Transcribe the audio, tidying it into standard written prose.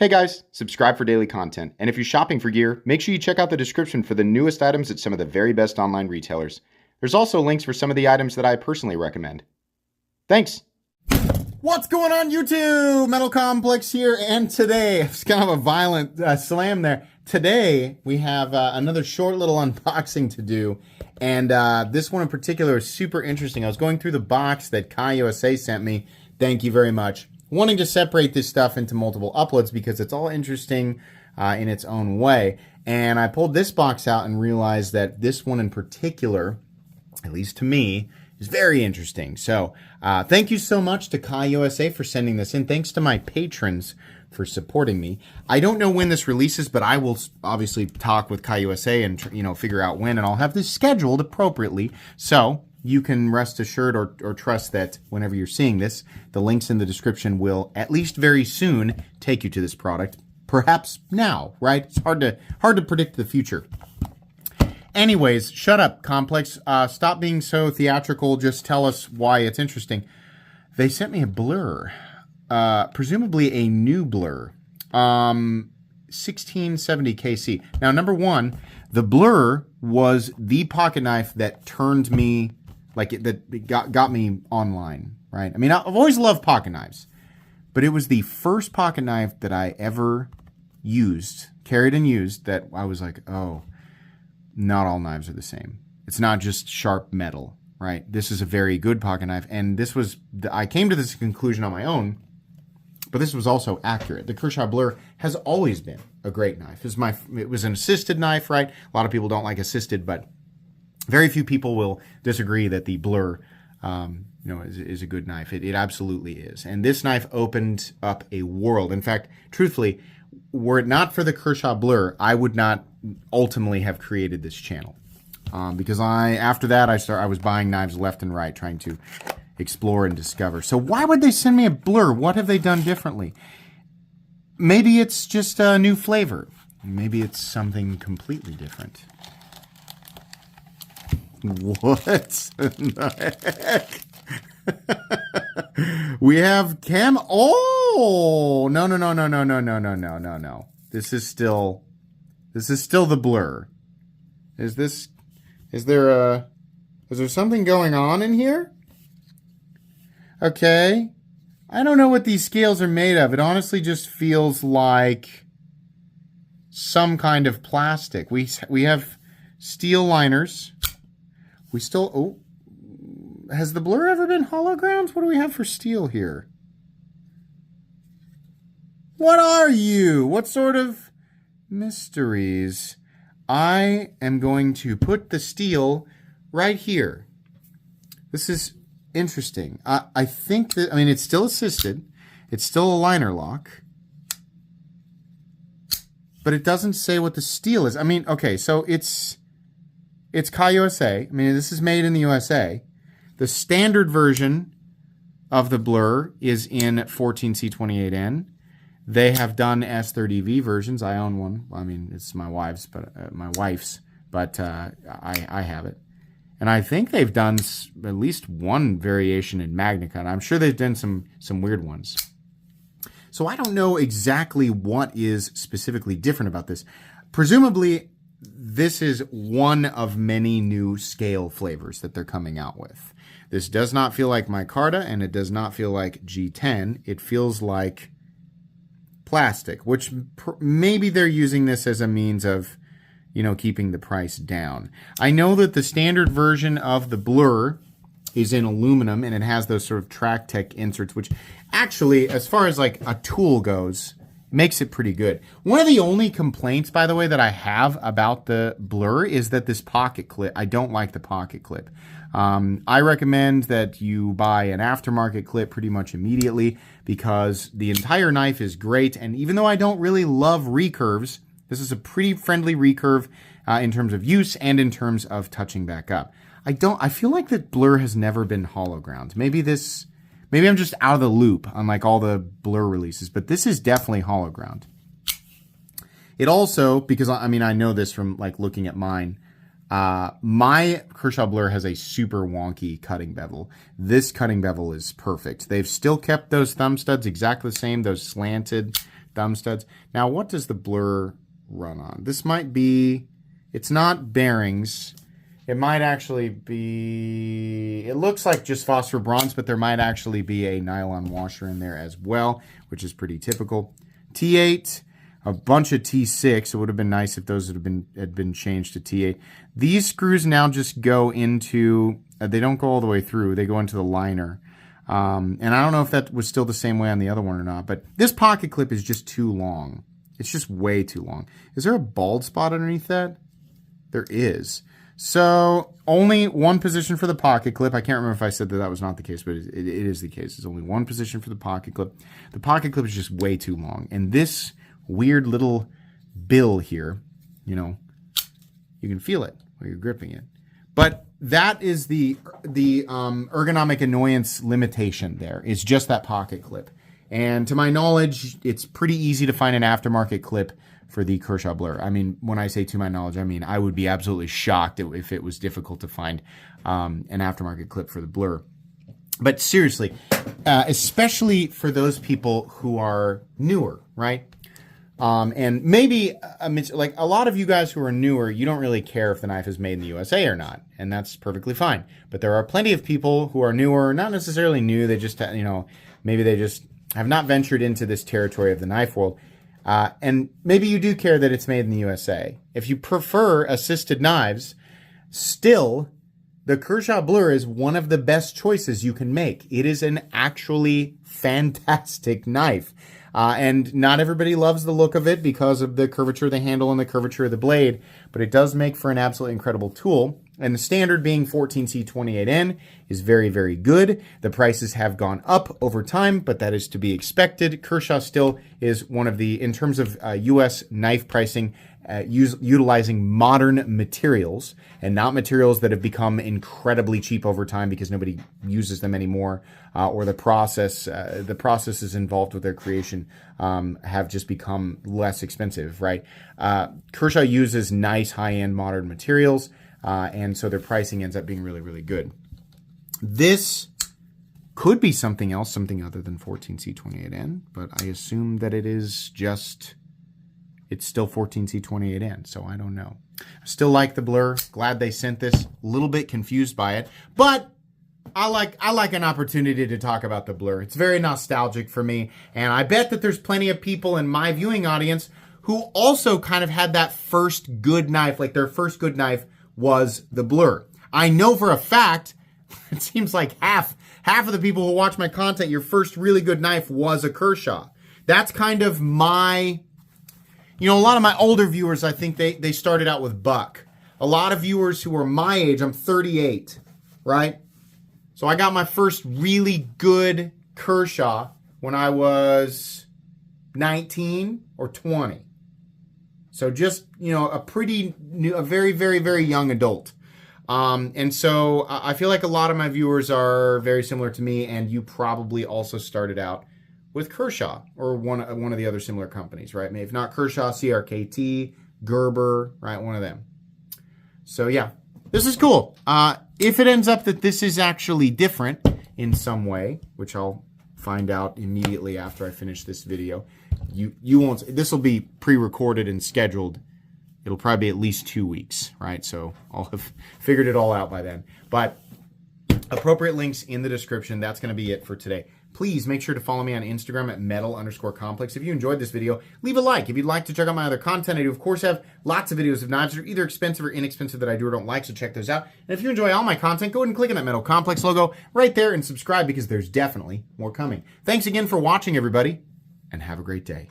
Hey guys, subscribe for daily content. And if you're shopping for gear, make sure you check out the description for the newest items at some of the very best online retailers. There's also links for some of the items that I personally recommend. Thanks! What's going on YouTube? Metal Complex here, and today, it's kind of a violent slam there. Today, we have another short little unboxing to do, and this one in particular is super interesting. I was going through the box that Kai USA sent me. Thank you very much. Wanting to separate this stuff into multiple uploads because it's all interesting in its own way. And I pulled this box out and realized that this one in particular, at least to me, is very interesting. So thank you so much to Kai USA for sending this in. Thanks to my patrons for supporting me. I don't know when this releases, but I will obviously talk with Kai USA and figure out when, and I'll have this scheduled appropriately. So you can rest assured or trust that whenever you're seeing this, the links in the description will, at least very soon, take you to this product. Perhaps now, right? It's hard to predict the future. Anyways, shut up, Complex. Stop being so theatrical. Just tell us why it's interesting. They sent me a Blur, presumably a new Blur, 1670 KC. Now, number one, the Blur was the pocket knife that turned me, that got me online, right? I mean, I've always loved pocket knives, but it was the first pocket knife that I ever carried and used, that I was like, oh, not all knives are the same. It's not just sharp metal, right? This is a very good pocket knife, and I came to this conclusion on my own, but this was also accurate. The Kershaw Blur has always been a great knife. It was an assisted knife, right? A lot of people don't like assisted, but very few people will disagree that the Blur, is a good knife. It absolutely is. And this knife opened up a world. In fact, truthfully, were it not for the Kershaw Blur, I would not ultimately have created this channel. Because after that, I was buying knives left and right, trying to explore and discover. So why would they send me a Blur? What have they done differently? Maybe it's just a new flavor. Maybe it's something completely different. What the heck? We have Oh, no. This is still the Blur. Is there something going on in here? Okay. I don't know what these scales are made of. It honestly just feels like some kind of plastic. We have steel liners. Has the Blur ever been holograms? What do we have for steel here? What are you? What sort of mysteries? I am going to put the steel right here. This is interesting. I think that, it's still assisted. It's still a liner lock. But it doesn't say what the steel is. Okay, so it's Kai USA. This is made in the USA. The standard version of the Blur is in 14C28N. They have done S30V versions. I own one. It's my wife's, but I have it. And I think they've done at least one variation in MagnaCut. I'm sure they've done some weird ones. So I don't know exactly what is specifically different about this. Presumably, this is one of many new scale flavors that they're coming out with. This does not feel like micarta, and it does not feel like G10. It feels like plastic, which maybe they're using this as a means of, keeping the price down. I know that the standard version of the Blur is in aluminum, and it has those sort of Track Tech inserts, which actually, as far as like a tool goes, makes it pretty good. One of the only complaints, by the way, that I have about the Blur is that this pocket clip, I don't like the pocket clip. I recommend that you buy an aftermarket clip pretty much immediately, because the entire knife is great. And even though I don't really love recurves, this is a pretty friendly recurve in terms of use and in terms of touching back up. I feel like that Blur has never been hologround. Maybe I'm just out of the loop on like all the Blur releases, but this is definitely hologround. It also, because I know this from like looking at mine, my Kershaw Blur has a super wonky cutting bevel. This cutting bevel is perfect. They've still kept those thumb studs exactly the same, those slanted thumb studs. Now, what does the Blur run on? This might be, it's not bearings. It might actually be, it looks like just phosphor bronze, but there might actually be a nylon washer in there as well, which is pretty typical. T8, a bunch of T6. It would have been nice if those had been changed to T8. These screws now just go into, they don't go all the way through. They go into the liner. And I don't know if that was still the same way on the other one or not, but this pocket clip is just too long. It's just way too long. Is there a bald spot underneath that? There is. So only one position for the pocket clip. I can't remember if I said that that was not the case, but it is the case. There's only one position for the pocket clip. The pocket clip is just way too long. And this weird little bill here, you know, you can feel it while you're gripping it. But that is the ergonomic annoyance limitation there. It's just that pocket clip. And to my knowledge, it's pretty easy to find an aftermarket clip for the Kershaw Blur. I mean, when I say to my knowledge, I mean, I would be absolutely shocked if it was difficult to find an aftermarket clip for the Blur. But seriously, especially for those people who are newer, right? And maybe, like a lot of you guys who are newer, you don't really care if the knife is made in the USA or not, and that's perfectly fine. But there are plenty of people who are newer, not necessarily new, they just, you know, maybe they just have not ventured into this territory of the knife world. And maybe you do care that it's made in the USA. If you prefer assisted knives, still, the Kershaw Blur is one of the best choices you can make. It is an actually fantastic knife. And not everybody loves the look of it because of the curvature of the handle and the curvature of the blade, but it does make for an absolutely incredible tool. And the standard being 14C28N is very, very good. The prices have gone up over time, but that is to be expected. Kershaw still is one of the, in terms of U.S. knife pricing, utilizing modern materials and not materials that have become incredibly cheap over time because nobody uses them anymore, or the processes involved with their creation have just become less expensive, right? Kershaw uses nice high-end modern materials, and so their pricing ends up being really, really good. This could be something else, something other than 14C28N, but I assume that it is just, it's still 14C28N, so I don't know. I still like the Blur. Glad they sent this. A little bit confused by it, but I like an opportunity to talk about the Blur. It's very nostalgic for me, and I bet that there's plenty of people in my viewing audience who also kind of had that first good knife, like their first good knife was the Blur. I know for a fact, it seems like half of the people who watch my content, your first really good knife was a Kershaw. That's kind of my, you know, a lot of my older viewers, I think they started out with Buck. A lot of viewers who are my age, I'm 38, right? So I got my first really good Kershaw when I was 19 or 20. So just, you know, a pretty new, a very, very, very young adult. And so I feel like a lot of my viewers are very similar to me, and you probably also started out with Kershaw or one of the other similar companies, right? Maybe if not Kershaw, CRKT, Gerber, right? One of them. So yeah, this is cool. If it ends up that this is actually different in some way, which I'll find out immediately after I finish this video, you won't, this will be pre-recorded and scheduled. It'll probably be at least 2 weeks, right? So I'll have figured it all out by then. But appropriate links in the description. That's going to be it for today. Please make sure to follow me on Instagram at metal_complex. If you enjoyed this video, leave a like. If you'd like to check out my other content, I do, of course, have lots of videos of knives that are either expensive or inexpensive that I do or don't like, so check those out. And if you enjoy all my content, go ahead and click on that Metal Complex logo right there and subscribe because there's definitely more coming. Thanks again for watching, everybody, and have a great day.